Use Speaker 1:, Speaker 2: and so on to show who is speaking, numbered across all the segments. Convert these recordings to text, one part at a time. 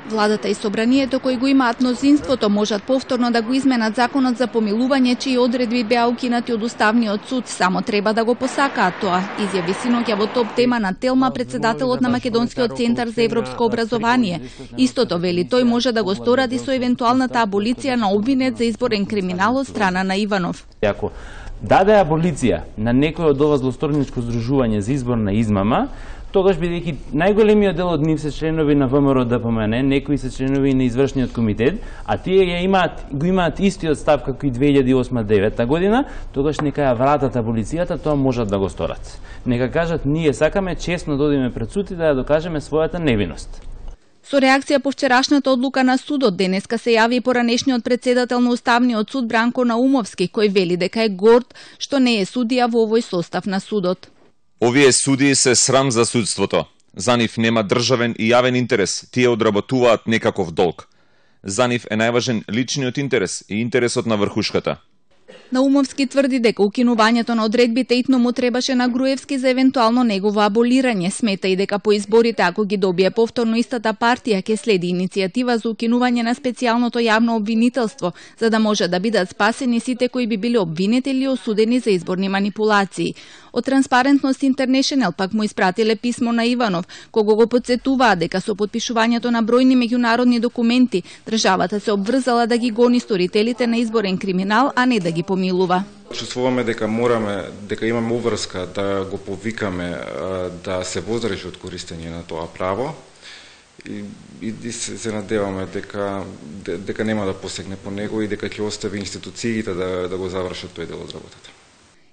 Speaker 1: Владата и собранието кои го имаат мнозинството можат повторно да го изменат законот за помилување, чии одредби беа укинати од Уставниот суд, само треба да го посакаат тоа, изјави синоќа во топ тема на Телма председателот на Македонскиот центар за европско образование. Истото вели тој може да го сторат и со евентуалната аболиција на обвинет за изборен криминал од страна на Иванов.
Speaker 2: Ако даде аболиција на некој од ова злосторничко здружување за изборна измама, тогаш бидејќи најголемиот дел од нив се членови на ВМРО ДПМН, некои се членови на извршниот комитет, а тие го имаат истиот став како и 2008-2009 година, тогаш нека ја вратат аболицијата, тоа можат да го сторат. Нека кажат, ние сакаме честно да одиме пред суд и да ја докажеме својата невиност.
Speaker 1: Со реакција по вчерашната одлука на судот, денеска се јави и поранешниот председател на Уставниот суд Бранко Наумовски, кој вели дека е горд што не е судија во овој состав на судот.
Speaker 3: Овие судии се срам за судството. За нив нема државен и јавен интерес, тие одработуваат некаков долг. За нив е најважен личниот интерес и интересот на врхушката.
Speaker 1: Наумовски тврди дека укинувањето на одредбите итно му требаше на Груевски за евентуално негово аболирање. Смета и дека по изборите, ако ги добие повторно истата партија, ќе следи иницијатива за укинување на специјалното јавно обвинителство, за да може да бидат спасени сите кои би биле обвинети или осудени за изборни манипулации. Од Transparency International пак му испратиле писмо на Иванов, кого го потсетуваа дека со потпишувањето на бројни меѓународни документи, државата се обврзала да ги гони сторителите на изборен криминал, а не да ги помилува.
Speaker 4: Чувствуваме дека имаме уврска да го повикаме да се воздржи од користење на тоа право и се надеваме дека нема да посегне по него и дека ќе остави институциите да го завршат тој дел од работата.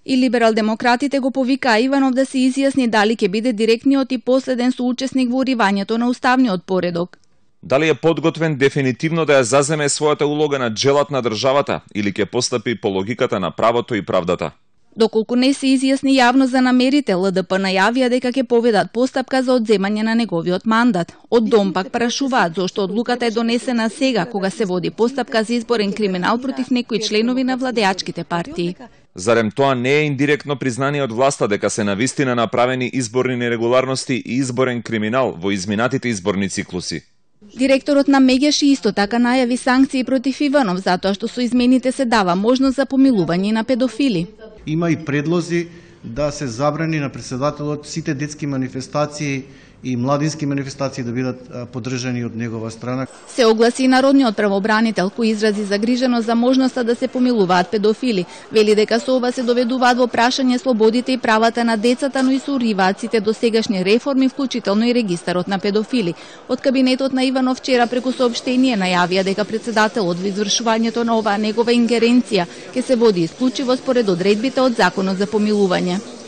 Speaker 1: И либерал-демократите го повикаа Иванов да се изјасни дали ќе биде директниот и последен соучесник во уривањето на уставниот поредок.
Speaker 3: Дали е подготвен дефинитивно да ја заземе својата улога на джелат на државата или ќе постапи по логиката на правото и правдата?
Speaker 1: Доколку не се изјасни јавно за намерите, ЛДП најавија дека ќе поведат постапка за одземање на неговиот мандат. Од Дом пак прашуваат зошто одлуката е донесена сега, кога се води постапка за изборен криминал против некои членови на владеачките партии.
Speaker 3: Зарем тоа не е индиректно признание од власта дека се навистина направени изборни нерегуларности и изборен криминал во изминатите изборни циклуси?
Speaker 1: Директорот на Мегеш исто така најави санкции против Иванов затоа што со измените се дава можност за помилување на педофили.
Speaker 5: Има и предлози да се забрани на председателот сите детски манифестации и младински манифестации да бидат поддржани од негова страна.
Speaker 1: Се огласи и народниот правобранител кој изрази загриженост за можноста да се помилуваат педофили. Вели дека со ова се доведуваат во прашање слободите и правата на децата, но и се уриваат сите досегашни реформи, вклучително и регистарот на педофили. Од кабинетот на Иванов вчера преку соопштение најавија дека председателот во извршувањето на оваа негова ингеренција ќе се води исклучиво според одредбите од законот за помилување.